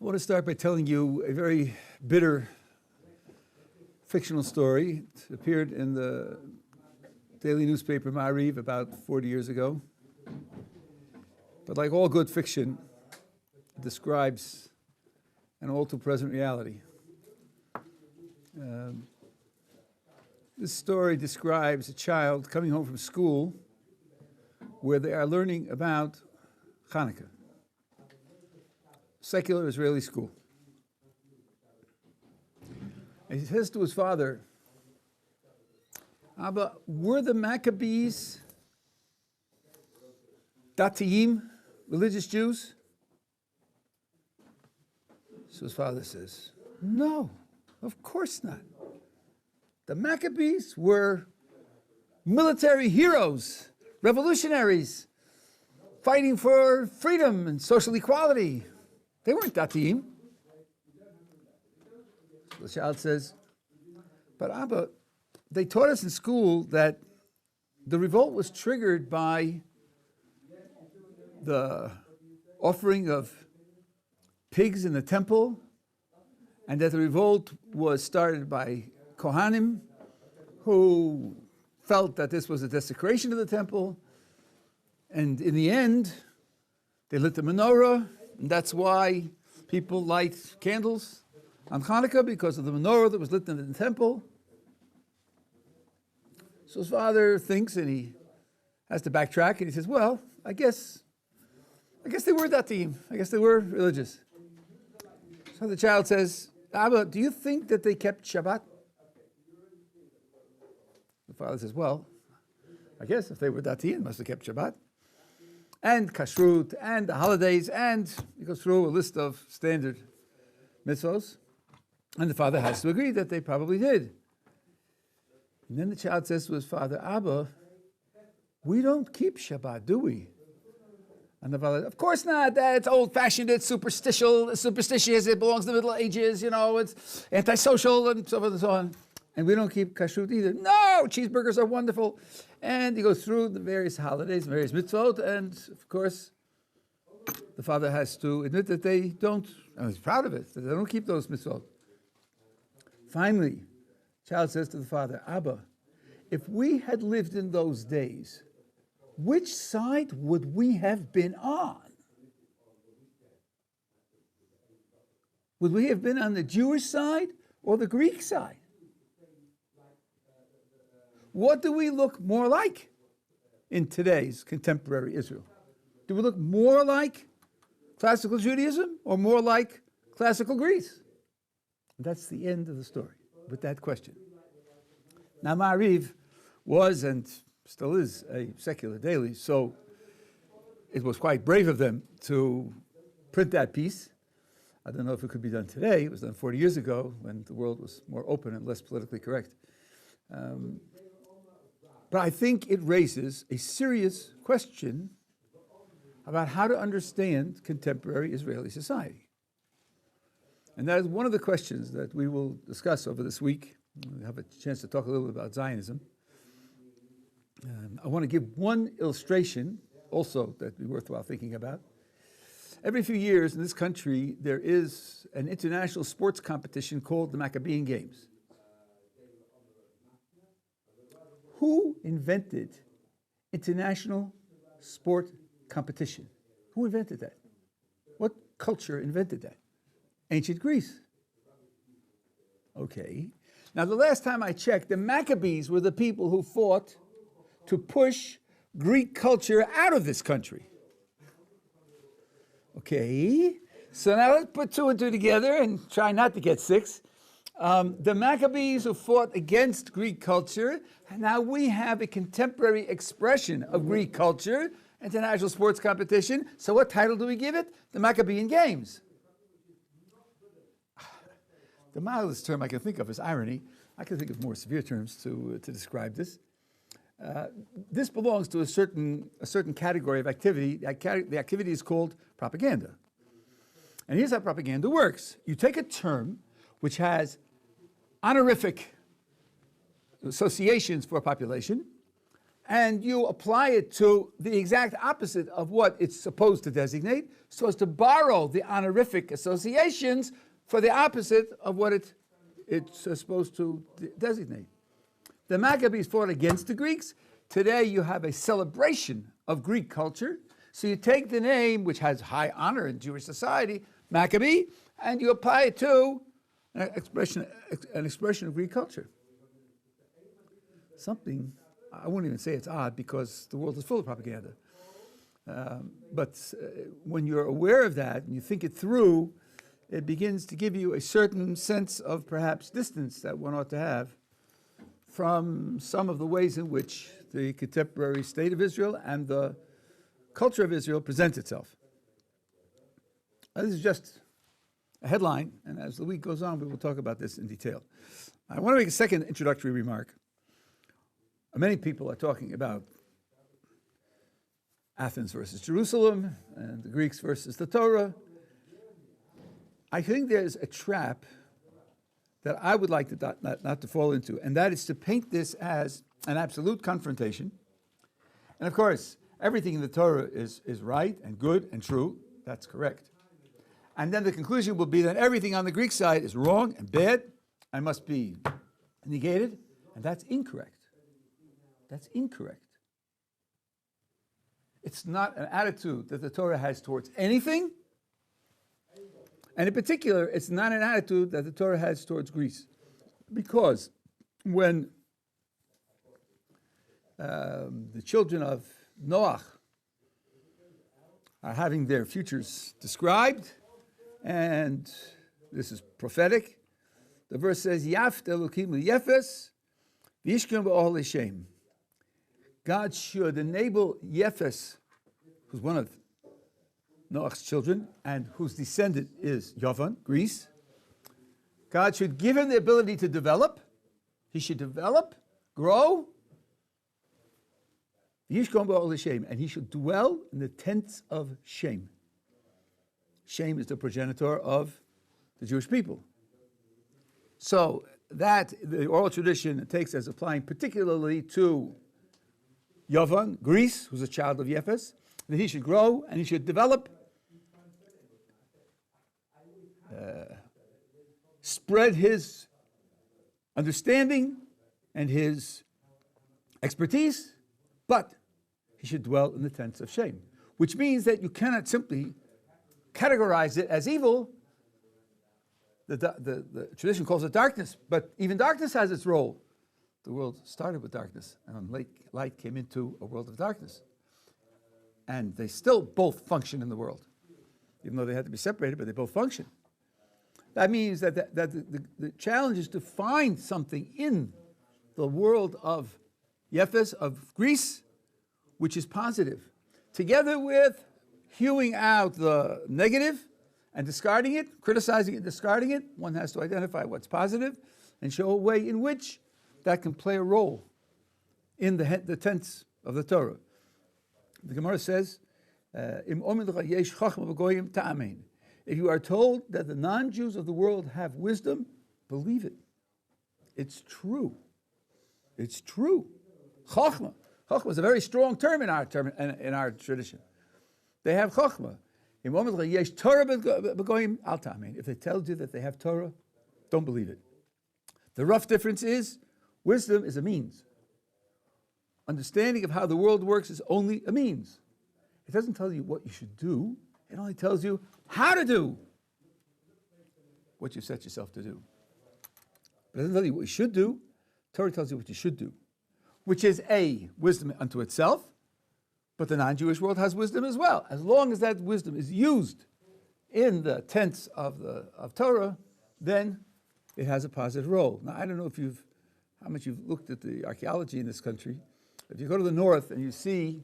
want to start by telling you a very bitter fictional story. It appeared in the daily newspaper Ma'ariv about 40 years ago. But like all good fiction, it describes an all-too-present reality. This story describes a child coming home from school where they are learning about Chanukah, secular Israeli school. And he says to his father, Abba, were the Maccabees Datiyim, religious Jews? So his father says, no, of course not. The Maccabees were military heroes, revolutionaries, fighting for freedom and social equality. They weren't Datiyim. So the child says, but Abba, they taught us in school that the revolt was triggered by the offering of pigs in the temple, and that the revolt was started by Kohanim, who felt that this was a desecration of the temple, and in the end, they lit the menorah, and that's why people light candles on Chanukah, because of the menorah that was lit in the temple. So his father thinks, and he has to backtrack, and he says, well, I guess they were that team. I guess they were religious. So the child says, Abba, do you think that they kept Shabbat? The father says, well, I guess if they were Datiyin, must have kept Shabbat. And Kashrut, and the holidays, and he goes through a list of standard mitzvos. And the father has to agree that they probably did. And then the child says to his father, Abba, we don't keep Shabbat, do we? And the father, of course not. It's old-fashioned, it's superstitious, it belongs to the Middle Ages, it's antisocial, and so forth and so on. And we don't keep kashrut either. No, cheeseburgers are wonderful. And he goes through the various holidays, various mitzvot, and of course, the father has to admit that they don't, and he's proud of it, that they don't keep those mitzvot. Finally, the child says to the father, Abba, if we had lived in those days, which side would we have been on? Would we have been on the Jewish side or the Greek side? What do we look more like in today's contemporary Israel? Do we look more like classical Judaism or more like classical Greece? And that's the end of the story with that question. Now, Ma'ariv was and still is a secular daily, so it was quite brave of them to print that piece. I don't know if it could be done today. It was done 40 years ago when the world was more open and less politically correct. But I think it raises a serious question about how to understand contemporary Israeli society. And that is one of the questions that we will discuss over this week. We'll have a chance to talk a little bit about Zionism. I want to give one illustration also that would be worthwhile thinking about. Every few years in this country, there is an international sports competition called the Maccabean Games. Who invented international sport competition? Who invented that? What culture invented that? Ancient Greece. Okay. Now, the last time I checked, the Maccabees were the people who fought to push Greek culture out of this country. Okay. So now let's put two and two together and try not to get six. The Maccabees who fought against Greek culture, and now we have a contemporary expression of Greek culture, international sports competition. So what title do we give it? The Maccabean Games. The mildest term I can think of is irony. I can think of more severe terms to describe this. This belongs to a certain category of activity. The activity is called propaganda. And here's how propaganda works. You take a term which has honorific associations for a population, and you apply it to the exact opposite of what it's supposed to designate, so as to borrow the honorific associations for the opposite of what it's supposed to designate. The Maccabees fought against the Greeks. Today you have a celebration of Greek culture. So you take the name, which has high honor in Jewish society, Maccabee, and you apply it to an expression of Greek culture. Something, I wouldn't even say it's odd, because the world is full of propaganda. But when you're aware of that and you think it through, it begins to give you a certain sense of perhaps distance that one ought to have from some of the ways in which the contemporary state of Israel and the culture of Israel presents itself. This is just a headline, and as the week goes on, we will talk about this in detail. I want to make a second introductory remark. Many people are talking about Athens versus Jerusalem, and the Greeks versus the Torah. I think there's a trap that I would like to not to fall into, and that is to paint this as an absolute confrontation. And of course, everything in the Torah is right and good and true. That's correct. And then the conclusion will be that everything on the Greek side is wrong and bad and must be negated, and that's incorrect. That's incorrect. It's not an attitude that the Torah has towards anything, and in particular, it's not an attitude that the Torah has towards Greece. Because when the children of Noach are having their futures described, and this is prophetic, the verse says, Yaft Elokim Yefes, Vishkim Ba'ol Hashem. God should enable Yefes, who's one of Noach's children, and whose descendant is Yavan, Greece. God should give him the ability to develop. He should develop, grow, and he should dwell in the tents of Shem. Shem is the progenitor of the Jewish people. So that the oral tradition takes as applying particularly to Yavan, Greece, who's a child of Yefes, that he should grow and he should develop, spread his understanding and his expertise, but he should dwell in the tents of Shem, which means that you cannot simply categorize it as evil. The tradition calls it darkness, but even darkness has its role. The world started with darkness, and light came into a world of darkness. And they still both function in the world, even though they had to be separated, but they both function. That means that the challenge is to find something in the world of Yefes, of Greece, which is positive, together with hewing out the negative and discarding it, criticizing it, discarding it. One has to identify what's positive and show a way in which that can play a role in the tents of the Torah. The Gemara says, if you are told that the non-Jews of the world have wisdom, believe it. It's true. It's true. Chochmah. Chochmah is a very strong term in our tradition. They have chochmah. If they tell you that they have Torah, don't believe it. The rough difference is, wisdom is a means. Understanding of how the world works is only a means. It doesn't tell you what you should do. It only tells you how to do what you set yourself to do. But it doesn't tell you what you should do. Torah tells you what you should do, which is A, wisdom unto itself, but the non-Jewish world has wisdom as well. As long as that wisdom is used in the tents of Torah, then it has a positive role. Now, I don't know how much you've looked at the archaeology in this country. If you go to the north and you see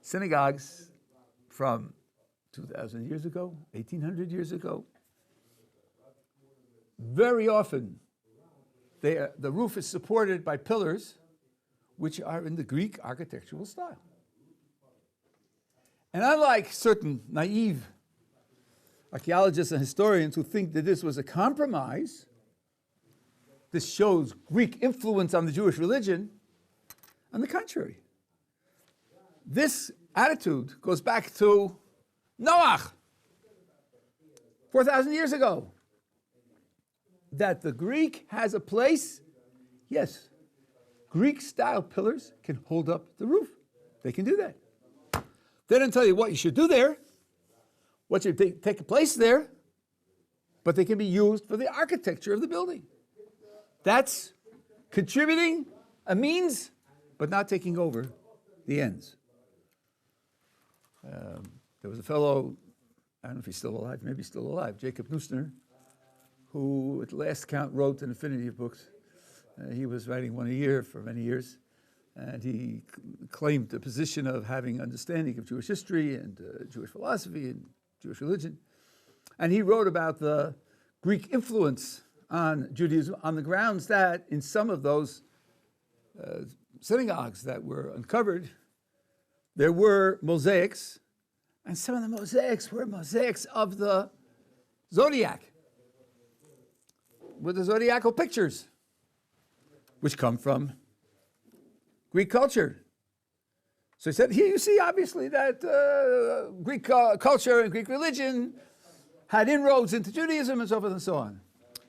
synagogues from 2,000 years ago, 1,800 years ago, very often the roof is supported by pillars which are in the Greek architectural style. And unlike certain naive archaeologists and historians who think that this was a compromise, this shows Greek influence on the Jewish religion, on the contrary, This attitude goes back to Noach, 4,000 years ago. That the Greek has a place, yes, Greek-style pillars can hold up the roof. They can do that. They don't tell you what you should do there, what should take place there, but they can be used for the architecture of the building. That's contributing a means, but not taking over the ends. There was a fellow, I don't know if he's still alive, maybe he's still alive, Jacob Neusner, who at the last count wrote an infinity of books. He was writing one a year for many years, and he claimed the position of having understanding of Jewish history and Jewish philosophy and Jewish religion. And he wrote about the Greek influence on Judaism on the grounds that in some of those synagogues that were uncovered, there were mosaics, and some of the mosaics were mosaics of the zodiac, with the zodiacal pictures, which come from Greek culture. So he said, here you see obviously that Greek culture and Greek religion had inroads into Judaism and so forth and so on.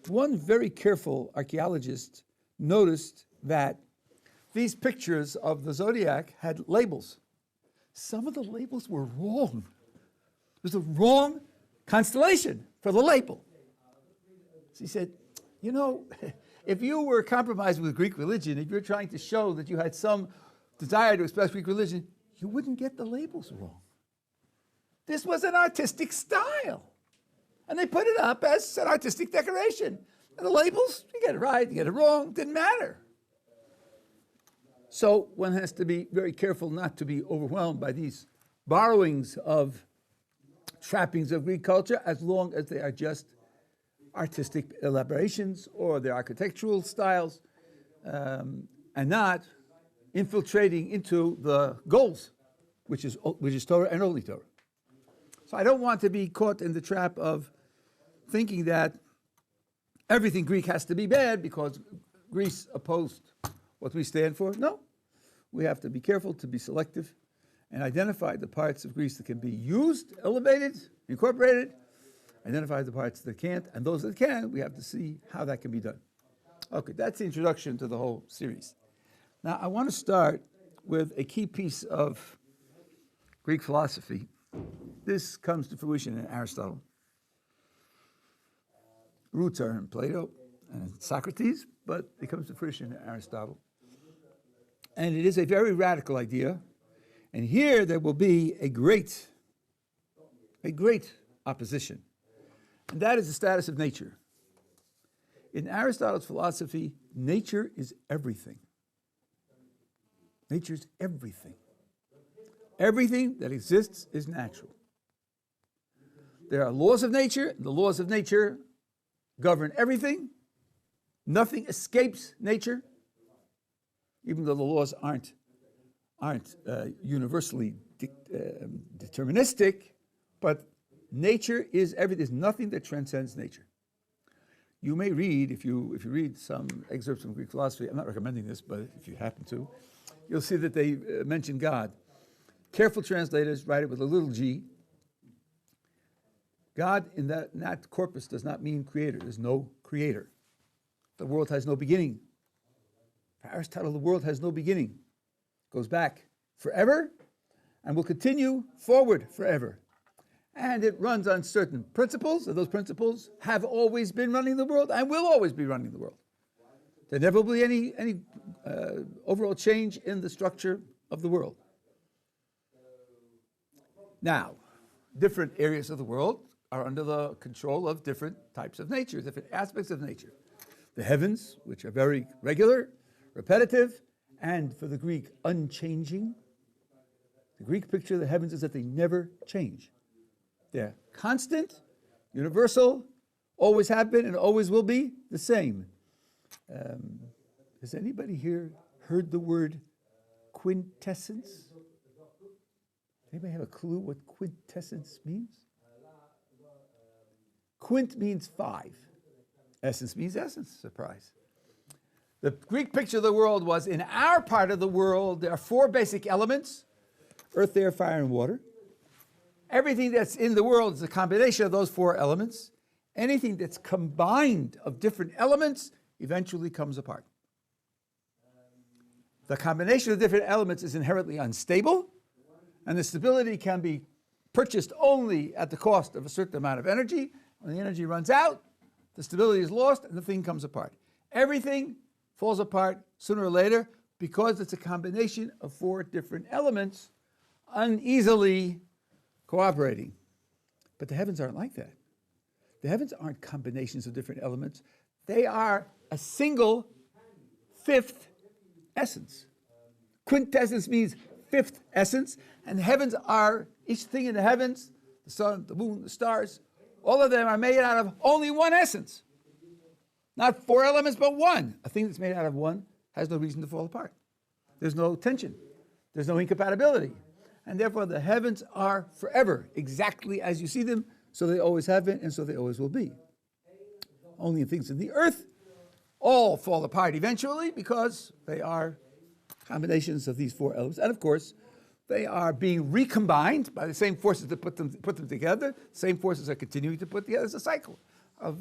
One very careful archaeologist noticed that these pictures of the zodiac had labels. Some of the labels were wrong. It was the wrong constellation for the label. So he said, you know, if you were compromised with Greek religion, if you're trying to show that you had some desire to express Greek religion, you wouldn't get the labels wrong. This was an artistic style. And they put it up as an artistic decoration. And the labels, you get it right, you get it wrong, didn't matter. So one has to be very careful not to be overwhelmed by these borrowings of trappings of Greek culture, as long as they are just artistic elaborations or their architectural styles, and not infiltrating into the goals, which is Torah and only Torah. So I don't want to be caught in the trap of thinking that everything Greek has to be bad because Greece opposed what we stand for. No, we have to be careful to be selective and identify the parts of Greece that can be used, elevated, incorporated, identify the parts that can't, and those that can, we have to see how that can be done. Okay, that's the introduction to the whole series. Now, I want to start with a key piece of Greek philosophy. This comes to fruition in Aristotle. Roots are in Plato and Socrates, but it comes to fruition in Aristotle. And it is a very radical idea. And here there will be a great opposition. And that is the status of nature. In Aristotle's philosophy, nature is everything. Nature is everything. Everything that exists is natural. There are laws of nature, and the laws of nature govern everything. Nothing escapes nature, even though the laws aren't universally deterministic, but nature is everything. There's nothing that transcends nature. You may read, if you read some excerpts from Greek philosophy, I'm not recommending this, but if you happen to, you'll see that they mention God. Careful translators write it with a little g. God in that corpus does not mean creator. There's no creator. The world has no beginning. For Aristotle, the world has no beginning. It goes back forever and will continue forward forever. And it runs on certain principles, and those principles have always been running the world and will always be running the world. There never will be any overall change in the structure of the world. Now, different areas of the world are under the control of different types of nature, different aspects of nature. The heavens, which are very regular, repetitive, and for the Greek, unchanging. The Greek picture of the heavens is that they never change. They're constant, universal, always have been and always will be the same. Has anybody here heard the word quintessence? Anybody have a clue what quintessence means? Quint means 5. Essence means essence. Surprise. The Greek picture of the world was, in our part of the world, there are 4 basic elements. earth, air, fire, and water. Everything that's in the world is a combination of those four elements. Anything that's combined of different elements eventually comes apart. The combination of different elements is inherently unstable, and the stability can be purchased only at the cost of a certain amount of energy. When the energy runs out, the stability is lost and the thing comes apart. Everything falls apart sooner or later because it's a combination of four different elements uneasily cooperating. But the heavens aren't like that. The heavens aren't combinations of different elements. They are a single fifth essence. Quintessence means fifth essence, and the heavens are, each thing in the heavens, the sun, the moon, the stars, all of them are made out of only one essence. Not four elements, but one. A thing that's made out of one has no reason to fall apart. There's no tension. There's no incompatibility. And therefore, the heavens are forever, exactly as you see them, so they always have been, and so they always will be. Only things in the earth all fall apart eventually because they are combinations of these four elements. And of course, they are being recombined by the same forces that put them together. Same forces are continuing to put together. It's a cycle of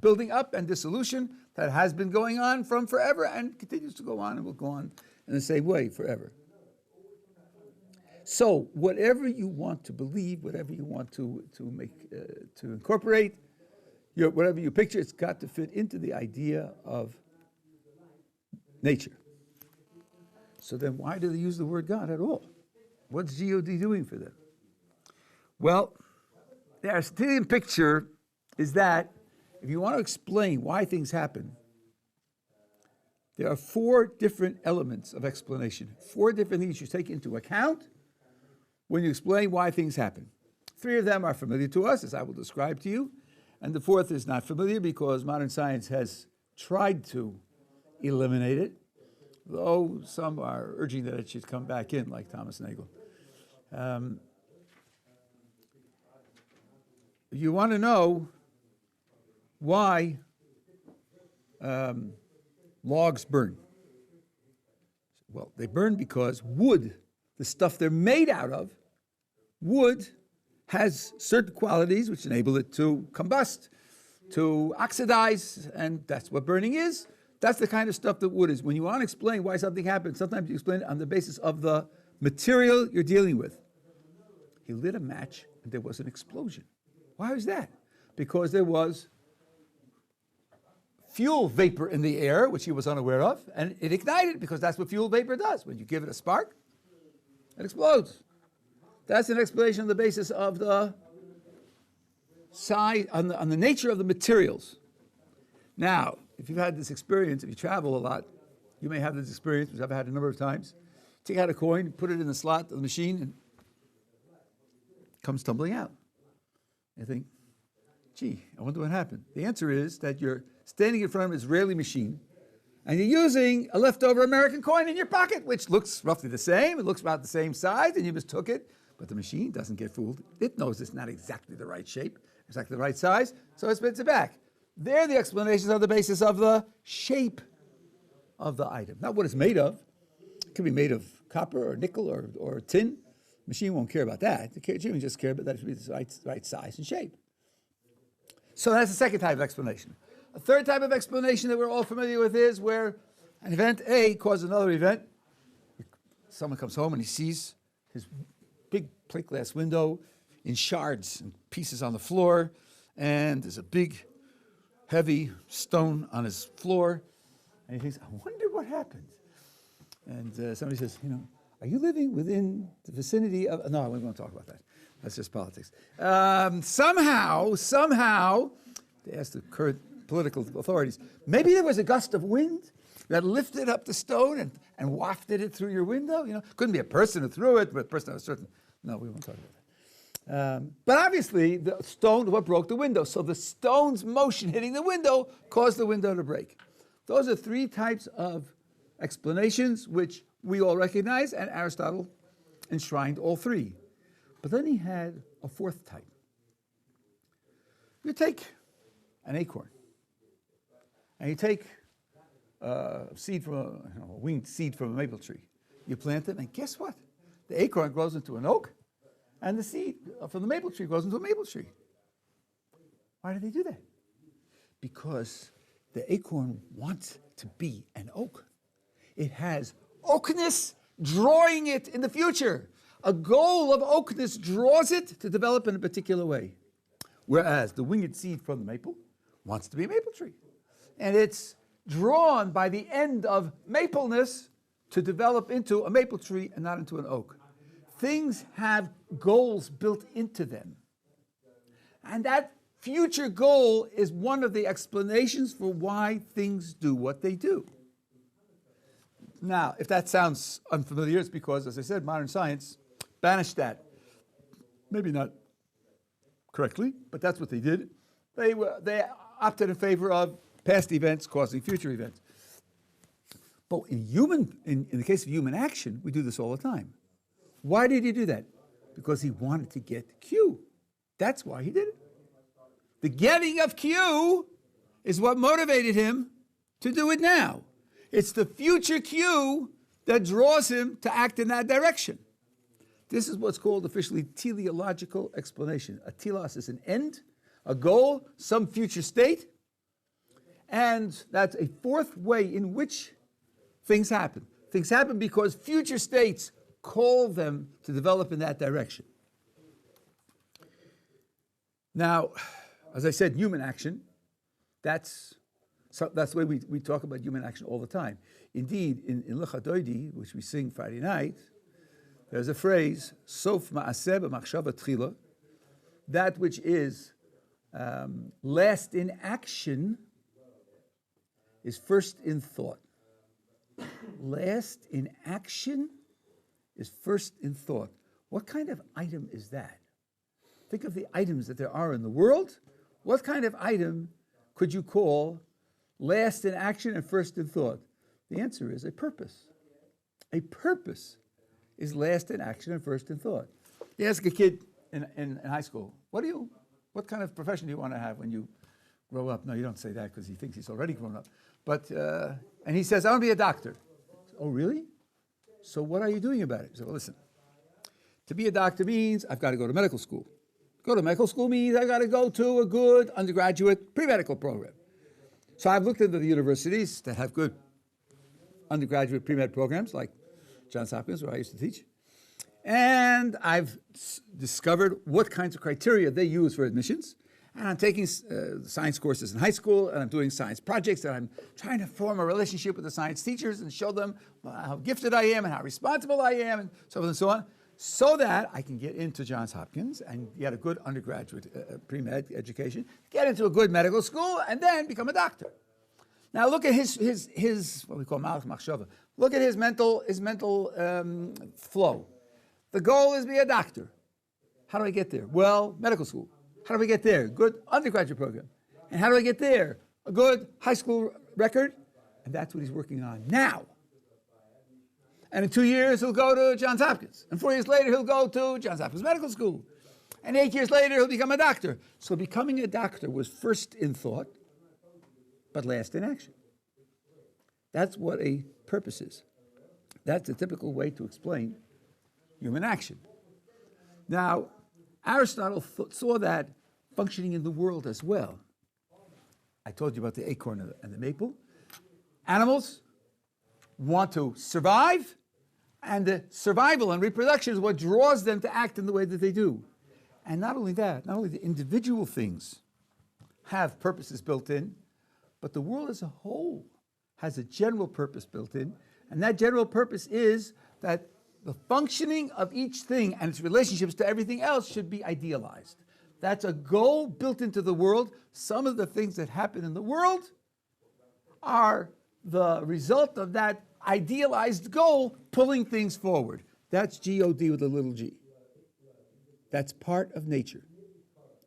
building up and dissolution that has been going on from forever and continues to go on and will go on in the same way forever. So whatever you want to believe, whatever you want to incorporate, whatever you picture, it's got to fit into the idea of nature. So then why do they use the word God at all? What's God doing for them? Well, the Aristotelian picture is that if you want to explain why things happen, there are four different elements of explanation, four different things you take into account when you explain why things happen. Three of them are familiar to us, as I will describe to you, and the fourth is not familiar because modern science has tried to eliminate it, though some are urging that it should come back in, like Thomas Nagel. You want to know why logs burn. Well, they burn because wood, the stuff they're made out of, wood has certain qualities which enable it to combust, to oxidize, and that's what burning is. That's the kind of stuff that wood is. When you want to explain why something happens, sometimes you explain it on the basis of the material you're dealing with. He lit a match and there was an explosion. Why was that? Because there was fuel vapor in the air, which he was unaware of, and it ignited because that's what fuel vapor does. When you give it a spark, it explodes. That's an explanation on the basis of the size, on the nature of the materials. Now, if you've had this experience, if you travel a lot, you may have this experience, which I've had a number of times. Take out a coin, put it in the slot of the machine, and it comes tumbling out. You think, gee, I wonder what happened. The answer is that you're standing in front of an Israeli machine, and you're using a leftover American coin in your pocket, which looks roughly the same. It looks about the same size, and you mistook it. But the machine doesn't get fooled. It knows it's not exactly the right shape, exactly the right size, so it spits it back. There, the explanations are the basis of the shape of the item, not what it's made of. It could be made of copper or nickel or tin. The machine won't care about that. The machine just care about that it should be the right size and shape. So that's the second type of explanation. A third type of explanation that we're all familiar with is where an event A causes another event. Someone comes home and he sees his big plate glass window in shards and pieces on the floor, and there's a big, heavy stone on his floor, and he thinks, I wonder what happened. And somebody says, are you living within the vicinity of... No, we won't talk about that. That's just politics. Somehow, they asked the current political authorities, maybe there was a gust of wind that lifted up the stone and wafted it through your window. Couldn't be a person who threw it, but a person of a certain... No, we won't talk about that. But obviously, the stone what broke the window. So the stone's motion hitting the window caused the window to break. Those are three types of explanations which we all recognize, and Aristotle enshrined all three. But then he had a fourth type. You take an acorn, and you take a seed from a winged seed from a maple tree. You plant them, and guess what? The acorn grows into an oak, and the seed from the maple tree grows into a maple tree. Why do they do that? Because the acorn wants to be an oak. It has oakness drawing it in the future. A goal of oakness draws it to develop in a particular way. Whereas the winged seed from the maple wants to be a maple tree. And it's drawn by the end of mapleness to develop into a maple tree and not into an oak. Things have goals built into them. And that future goal is one of the explanations for why things do what they do. Now, if that sounds unfamiliar, it's because, as I said, modern science banished that. Maybe not correctly, but that's what they did. They opted in favor of past events causing future events. But in the case of human action, we do this all the time. Why did he do that? Because he wanted to get Q. That's why he did it. The getting of Q is what motivated him to do it now. It's the future Q that draws him to act in that direction. This is what's called officially teleological explanation. A telos is an end, a goal, some future state, and that's a fourth way in which things happen. Things happen because future states call them to develop in that direction. Now, as I said, human action, that's the way we talk about human action all the time. Indeed, in Lecha Doidi, which we sing Friday night, there's a phrase, Sof ma'aseh b'machshava tchila, that which is last in action is first in thought. Last in action is first in thought. What kind of item is that? Think of the items that there are in the world. What kind of item could you call last in action and first in thought? The answer is a purpose. A purpose is last in action and first in thought. You ask a kid in high school, what kind of profession do you want to have when you grow up? No, you don't say that because he thinks he's already grown up. But and he says, I want to be a doctor. Oh, really? So what are you doing about it? He said, well, listen, to be a doctor means I've got to go to medical school. Go to medical school means I've got to go to a good undergraduate pre-medical program. So I've looked into the universities that have good undergraduate pre-med programs, like Johns Hopkins, where I used to teach. And I've discovered what kinds of criteria they use for admissions. And I'm taking science courses in high school, and I'm doing science projects, and I'm trying to form a relationship with the science teachers and show them how gifted I am and how responsible I am, and so forth and so on, so that I can get into Johns Hopkins and get a good undergraduate pre-med education, get into a good medical school, and then become a doctor. Now look at his what we call malach machshava. Look at his mental flow. The goal is to be a doctor. How do I get there? Well, medical school. How do I get there? Good undergraduate program. And how do I get there? A good high school record. And that's what he's working on now. And in 2 years, he'll go to Johns Hopkins. And 4 years later, he'll go to Johns Hopkins Medical School. And 8 years later, he'll become a doctor. So becoming a doctor was first in thought, but last in action. That's what a purpose is. That's a typical way to explain human action. Now, Aristotle saw that functioning in the world as well. I told you about the acorn and the maple. Animals want to survive, and the survival and reproduction is what draws them to act in the way that they do. And not only that, not only the individual things have purposes built in, but the world as a whole has a general purpose built in, and that general purpose is that the functioning of each thing and its relationships to everything else should be idealized. That's a goal built into the world. Some of the things that happen in the world are the result of that idealized goal pulling things forward. That's G-O-D with a little g. That's part of nature.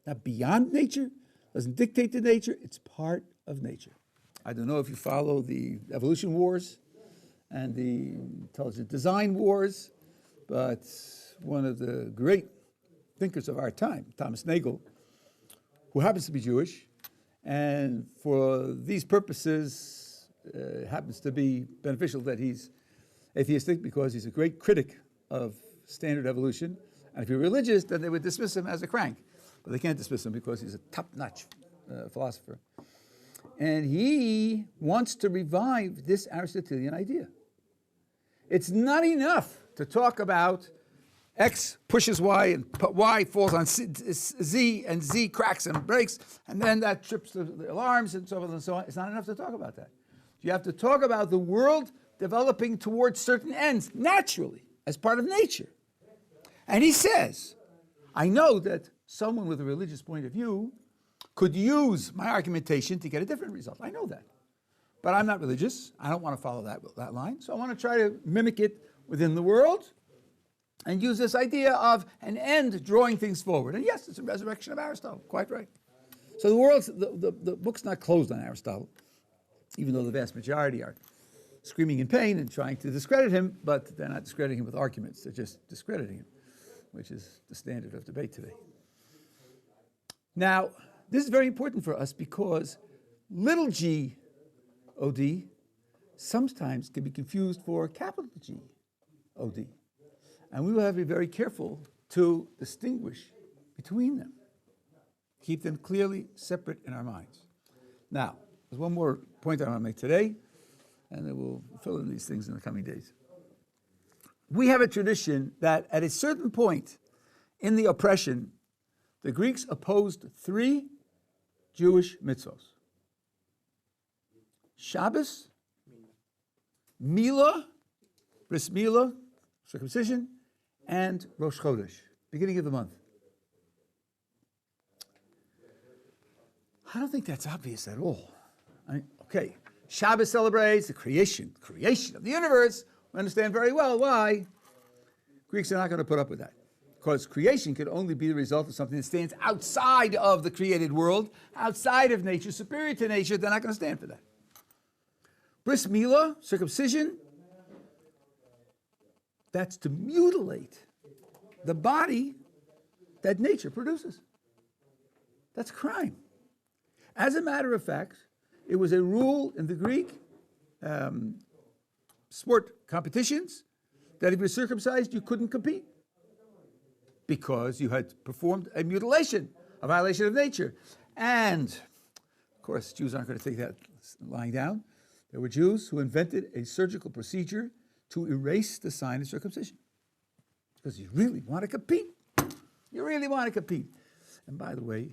Not beyond nature, doesn't dictate to nature, it's part of nature. I don't know if you follow the evolution wars and the intelligent design wars, but one of the great thinkers of our time, Thomas Nagel, who happens to be Jewish, and for these purposes, happens to be beneficial that he's Atheistic because he's a great critic of standard evolution. And if you're religious, then they would dismiss him as a crank. But they can't dismiss him because he's a top-notch philosopher. And he wants to revive this Aristotelian idea. It's not enough to talk about X pushes Y and Y falls on Z and Z cracks and breaks, and then that trips the alarms and so on and so on. It's not enough to talk about that. You have to talk about the world developing towards certain ends naturally as part of nature. And he says, I know that someone with a religious point of view could use my argumentation to get a different result. I know that. But I'm not religious. I don't want to follow that line. So I want to try to mimic it within the world and use this idea of an end drawing things forward. And yes, it's a resurrection of Aristotle. Quite right. So the book's not closed on Aristotle, even though the vast majority are screaming in pain and trying to discredit him, but they're not discrediting him with arguments. They're just discrediting him, which is the standard of debate today. Now, this is very important for us because little g OD sometimes can be confused for capital G OD. And we will have to be very careful to distinguish between them. Keep them clearly separate in our minds. Now, there's one more point I want to make today, and then we'll fill in these things in the coming days. We have a tradition that at a certain point in the oppression, the Greeks opposed 3 Jewish mitzvos. Shabbos, Milah, Bris Milah, circumcision, and Rosh Chodesh, beginning of the month. I don't think that's obvious at all. Okay, Shabbos celebrates the creation of the universe. We understand very well why Greeks are not going to put up with that. Because creation could only be the result of something that stands outside of the created world, outside of nature, superior to nature. They're not going to stand for that. Bris Milah, circumcision, that's to mutilate the body that nature produces. That's a crime. As a matter of fact, it was a rule in the Greek sport competitions that if you were circumcised, you couldn't compete because you had performed a mutilation, a violation of nature. And, of course, Jews aren't going to take that lying down. There were Jews who invented a surgical procedure to erase the sign of circumcision because you really want to compete. You really want to compete. And by the way,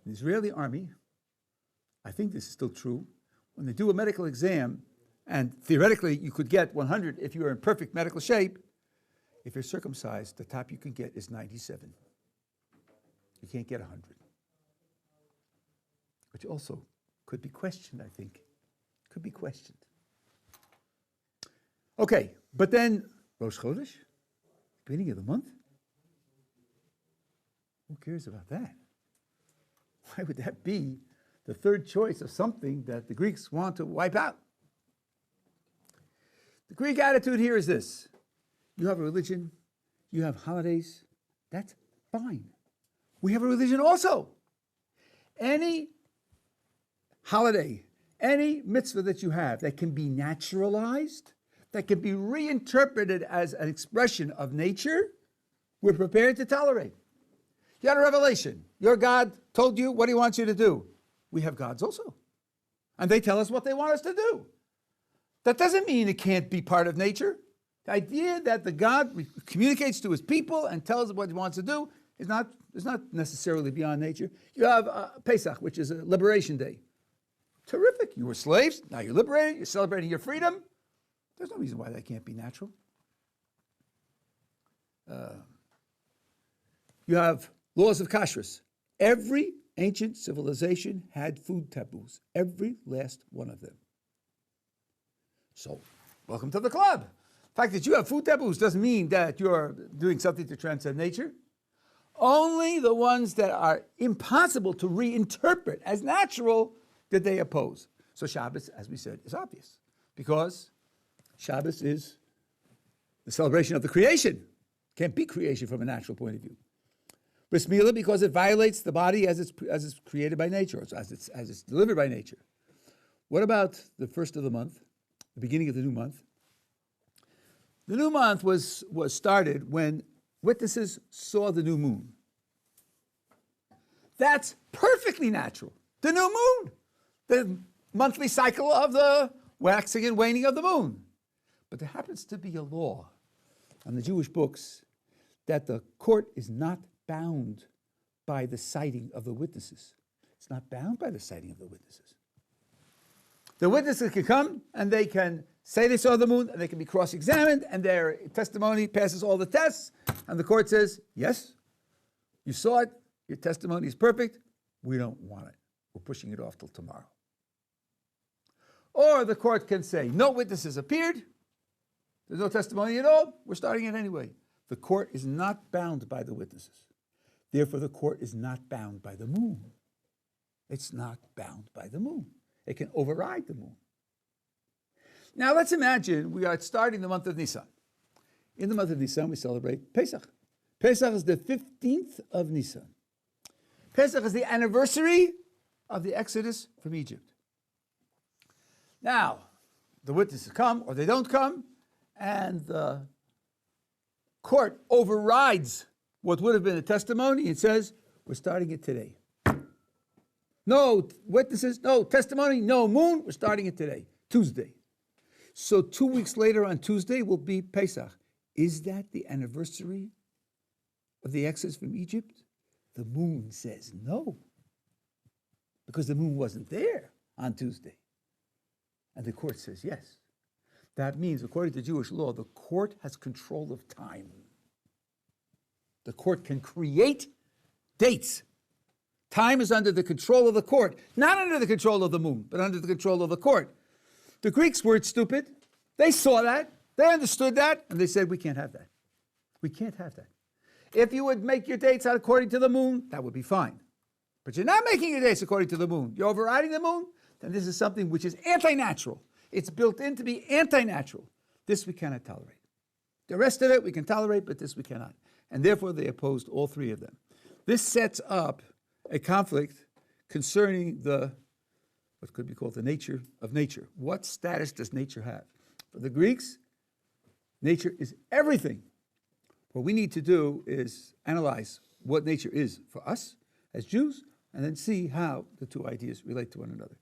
the Israeli army, I think this is still true, when they do a medical exam, and theoretically you could get 100 if you are in perfect medical shape, if you're circumcised, the top you can get is 97. You can't get 100. Which also could be questioned, I think. Could be questioned. Okay, but then Rosh Chodesh, beginning of the month? Who cares about that? Why would that be the third choice of something that the Greeks want to wipe out? The Greek attitude here is this. You have a religion, you have holidays, that's fine. We have a religion also. Any holiday, any mitzvah that you have that can be naturalized, that can be reinterpreted as an expression of nature, we're prepared to tolerate. You had a revelation. Your God told you what he wants you to do. We have gods also. And they tell us what they want us to do. That doesn't mean it can't be part of nature. The idea that the God communicates to his people and tells them what he wants to do is not necessarily beyond nature. You have Pesach, which is a liberation day. Terrific. You were slaves. Now you're liberated. You're celebrating your freedom. There's no reason why that can't be natural. You have laws of kashrus. Every ancient civilization had food taboos. Every last one of them. So, welcome to the club. The fact that you have food taboos doesn't mean that you're doing something to transcend nature. Only the ones that are impossible to reinterpret as natural did they oppose. So Shabbos, as we said, is obvious because Shabbos is the celebration of the creation. Can't be creation from a natural point of view. Bris Milah because it violates the body as it's created by nature, or as it's delivered by nature. What about the first of the month, the beginning of the new month? The new month was started when witnesses saw the new moon. That's perfectly natural. The new moon, the monthly cycle of the waxing and waning of the moon. But there happens to be a law on the Jewish books that the court is not bound by the citing of the witnesses. It's not bound by the citing of the witnesses. The witnesses can come and they can say they saw the moon and they can be cross-examined and their testimony passes all the tests and the court says, yes, you saw it, your testimony is perfect, we don't want it. We're pushing it off till tomorrow. Or the court can say, no witnesses appeared, there's no testimony at all, we're starting it anyway. The court is not bound by the witnesses. Therefore, the court is not bound by the moon. It's not bound by the moon. It can override the moon. Now, let's imagine we are starting the month of Nisan. In the month of Nisan, we celebrate Pesach. Pesach is the 15th of Nisan. Pesach is the anniversary of the Exodus from Egypt. Now, the witnesses come or they don't come, and the court overrides what would have been a testimony and says, we're starting it today. No witnesses, no testimony, no moon, we're starting it today, Tuesday. So 2 weeks later on Tuesday will be Pesach. Is that the anniversary of the Exodus from Egypt? The moon says no, because the moon wasn't there on Tuesday. And the court says yes. That means, according to Jewish law, the court has control of time. The court can create dates. Time is under the control of the court, not under the control of the moon, but under the control of the court. The Greeks weren't stupid. They saw that. They understood that. And they said, we can't have that. We can't have that. If you would make your dates out according to the moon, that would be fine. But you're not making your dates according to the moon. You're overriding the moon, then this is something which is anti-natural. It's built in to be anti-natural. This we cannot tolerate. The rest of it we can tolerate, but this we cannot. And therefore they opposed all three of them. This sets up a conflict concerning what could be called the nature of nature. What status does nature have? For the Greeks, nature is everything. What we need to do is analyze what nature is for us as Jews, and then see how the two ideas relate to one another.